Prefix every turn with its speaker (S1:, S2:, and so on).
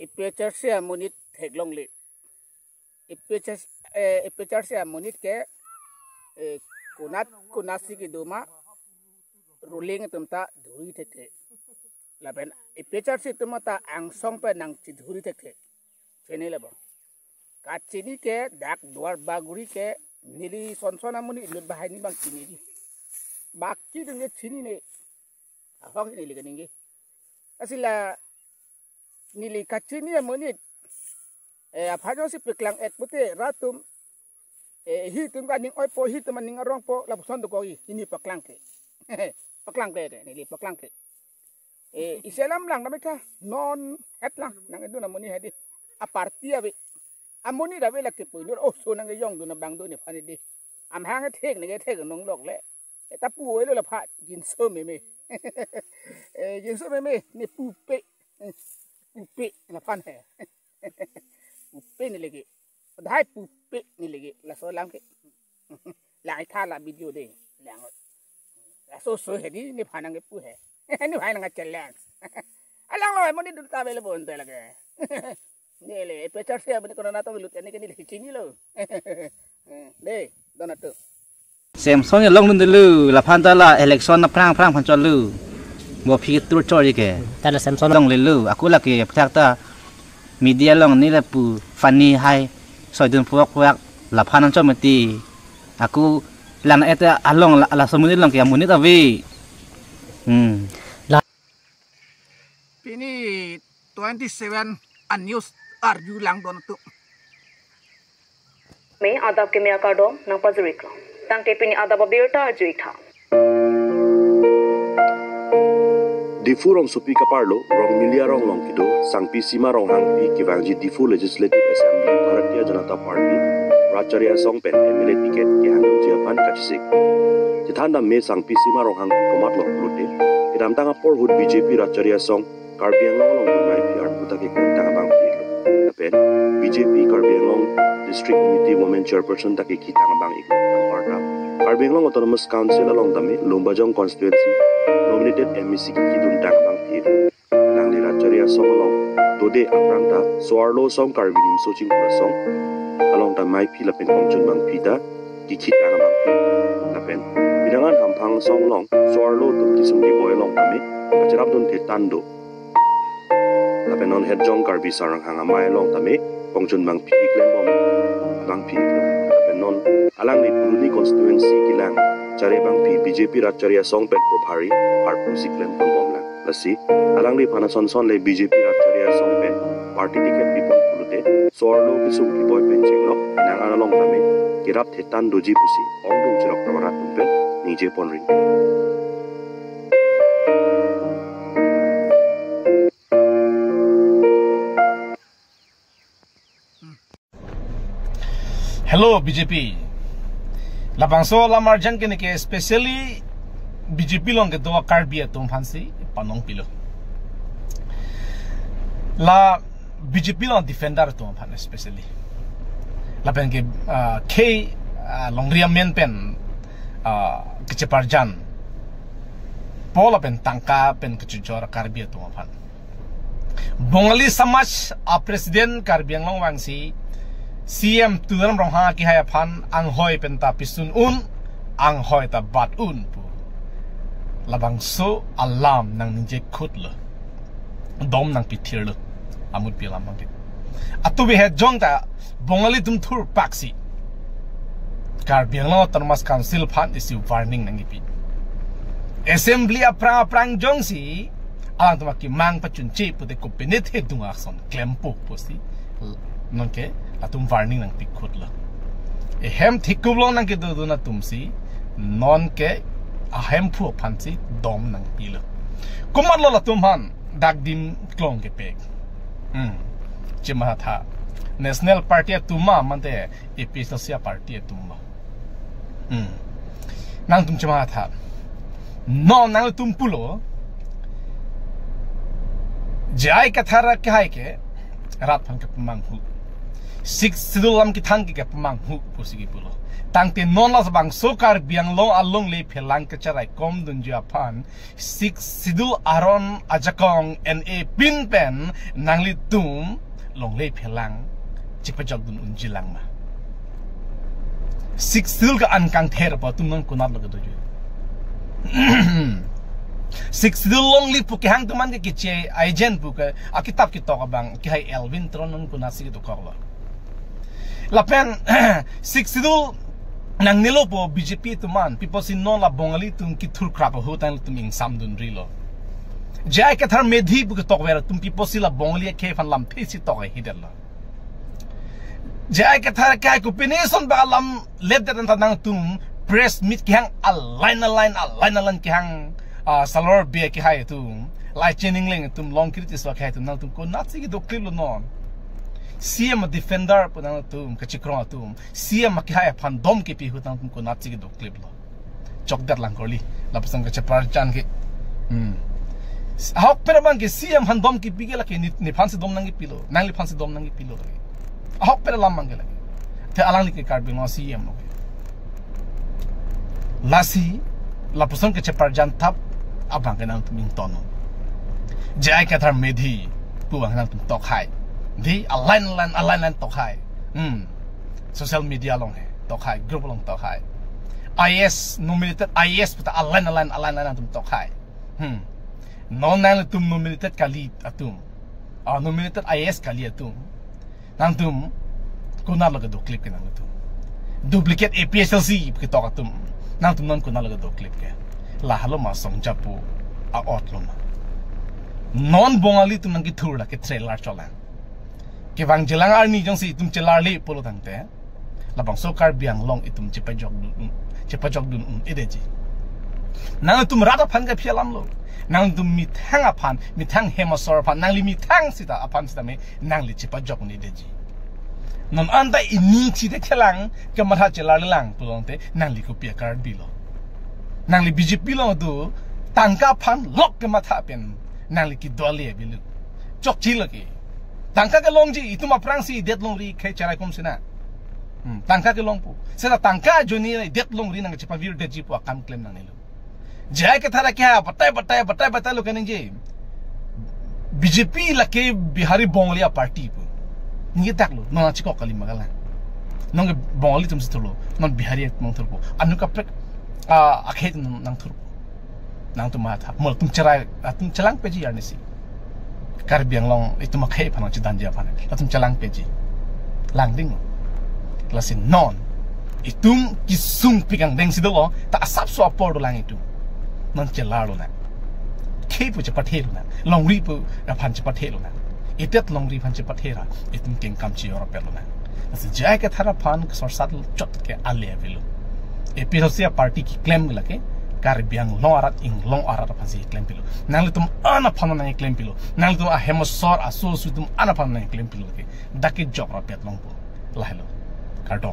S1: Ipecar se amunit heglong le. Ipecar se amunit ke kunasi ki duma ruling tumta dhuri theke. Laben ipecar se tumata angsong pe nang chi dhuri theke. Chene labo. Kachini ke dak duar baguri ke nili sonson amunit lut bahai ni bang chini di. Baki denge chini ne. Ahok ni liga ningi. Asila nili kachini amunit aphajo si piklang et pute ratum hi tum ka ning oi po hi tum ning arong po la son do ko ini paklang ke paklang ke nili paklang ke iselam lang namita non et lang nang edu namuni hadi a party ave amuni da vela ke puilur oh so nang yong du na bang do ni phani di am hang thek ni ke thek nong lok le ta pu oi lo la pha jin so me me jin so me me ni pu pe na pan hai pupe ni lagi dai pupe ni lagi la so lang ke lai tha la video de lang la so hedi ni phanang ke pu hai ni bhai nang challenge alang lo mo ni du ta bele bon te lage ni le pecar se abni kono na to lut ni ke ni chini lo de donato
S2: Samsung long nun lu la phan ta la election na prang phan chon lu bo phi tur chori ke
S3: ta la Samsung
S2: long le lu aku la ke phak ta media long ni la pu funny hai soi dun puak puak la phan chon mati aku lan eta along la somuni long ke amuni ta vi
S1: pini 27 news arju lang donato
S4: me adab ke me akado nang pazuriklo tang te pini adab birta arjuitha
S5: Difu rong supi kaparlo rong milia rong long kido sangpi sima rong hangpi kivangji Difu Legislative Assembly Bharatiya Janata Party Racharya Songpen MLA ticket ke handle Japan kachisik jithanda me sangpi sima rong hang komat lok lute idam tanga por hud BJP Racharya Song Karbiang long long dunai PR puta ke tanga bang pilo apen BJP Karbiang long District Committee Women Chairperson take kitanga bang iklo parta Karbiang long Autonomous Council along dami Lumbajong constituency nominated MEC kidun tak bang pir nang ni Racharya Song along tode aprangta soarlo song karbinim soching pura song along ta mai phi lapen pongchun bang pita ki khita bang pir lapen binangan hampang song long soarlo tum kisum ki boy long kami kacharap dun the tando lapen non head jong karbi sarang hanga mai long tame pongchun bang phi klembom bang pir lapen non alang ni puruni constituency kilang Chare bang pi BJP Racharya Song Pet Probhari Harpu Siklen Pambomlang lasi alang di panason son le BJP Racharya Song Pet party ticket pipon pulute sorlo kisum ki boy pencheng lo inang analong tame kirap thetan doji pusi ongdung chirok tawarat tumpet nije pon ring
S6: Hello BJP Labangso lamar jang ke especially BJP long ke doa Karbi atum fansi panong pilo la BJP long defender atum fan especially la pen ke K long riam men pen keceparjan pola pen tangka pen kecujor Karbi atum fan Bongali samaj presiden Karbi long wangsi CM tudaram rong ha ki haya phan ang hoi penta pisun ang hoi ta bat pu labang so alam nang ninje khut lo dom nang pithir lo amut pi lam bang atu bi he jong ta bongali tum thur paksi Karbiang lo Autonomous Council phan issue warning nang pi assembly aprang jong si alang tu ki mang pachun che pu de ko penit he dunga son klempo posi non ke atum warning nang tikhut la hem thikublong nang ke do na tumsi non ke ahem phu phansi dom nang pila kumat lo la tumhan dagdim klong ke pek chima tha national party tuma mante AP Social Party tuma nang tum chima tha no nang tum pulo jai ka thara ke hai ke rat phan ke mang hu six sidulam ki thang ki kapmang hu pusigi pulo tangte non las bang sokar biang long along le phelang ka charai kom dun japan six sidul aron ajakong na pin pen nangli tum long le phelang chipajak dun unjilang ma six sidul ka an kang ther pa tum non kunat log do ju six sidul long li pu ki hang tuman ki che aijen pu ka akitab ki to ka bang ki hai elvin tron non kunasi to ka la pen six sidul nang nilo po BJP tuman people sin non la bongali tum ki thur krap ho tan tum ing sam dun rilo jai ka thar medhi bu tok vera tum people si la bongali ke fan lam phi si tok hidel la jai ka thar kai ku pinison ba lam let that nang tum press meet ki hang align ki hang salor be ki hai tum lai chening ling tum long kritis wa kai tum nang tum ko natsi ki dok klilo non CM defender punang tum kachikron tum CM makihaya pan dom ki pi hutang tum ko natsi ki do clip lo chokdar lang korli lapasang kachapar chan ki hawk perabang ki CM han dom ki pi ke laki ni phansi dom nang ki pilo nang li phansi dom nang ki pilo lagi hawk peralam mang ke lagi te alang li ki card bi no CM lo lasi lapasang kachapar jan tap abang ke nang tum ing tono jai ka thar medhi puang nang tum tok hai di align tok hai social media long hai tok hai group long tok hai IS nominated IS puta align tum tok hai non nang tum nominated kali atum nominated IS kali atum nang tum kuna laga do clip ke nang tum duplicate APSLC ke tok atum nang tum non kuna laga do clip ke la halo ma song japu a ot lo non bongali tum nang ki thura ke trailer chola ke bang jelang arni jong si tum chelar le polo tangte labang sokar biang long itum chepajok dun ideji nang tum rata phan ka phialam lo nang tum mi thang aphan mi thang hemasor phan nang li mi thang sita aphan sita me nang li chepajok ni ideji non anda ini chi de chelang ke matha chelar lang pulongte nang li ko pia card bilo nang li BJP lo do tangka phan lok ke matha pen nang li ki dole bilu chok chi lagi tangka ke long ji itu ma prangsi det long ri khe charai kom sina tangka ke long pu sena tangka joni det long ri nang chepa vir de ji pu akam claim nang nelo jai ke thara kya batai lo kening je BJP la ke Bihari Bonglia party pu ni tak lo non chiko kali magala nong Bongli tum situlo non Bihari mong thurpo anu ka prek akhet nang thurpo nang tu ma tha mol tum charai tum chalang pe ji arnisi kar biang long itu makai panang cidan dia panang atum calang peji langding lasin non itum kisung pigang deng sidolo ta asap so apor lang itu non celaro na kepu cepat helu na long ri pu pan cepat helu na itet long ri pan cepat hera itum king kam chi ora pelu na lasin jai ke thara pan ke sor sat chot ke ale velu episosia party ki claim lake kar biang long arat pasi claim pilo nang tum ana phana nang claim pilo nang tum a hemosor aso su tum ana phana nang claim pilo ke dakit job ra pet long po lahelo kardo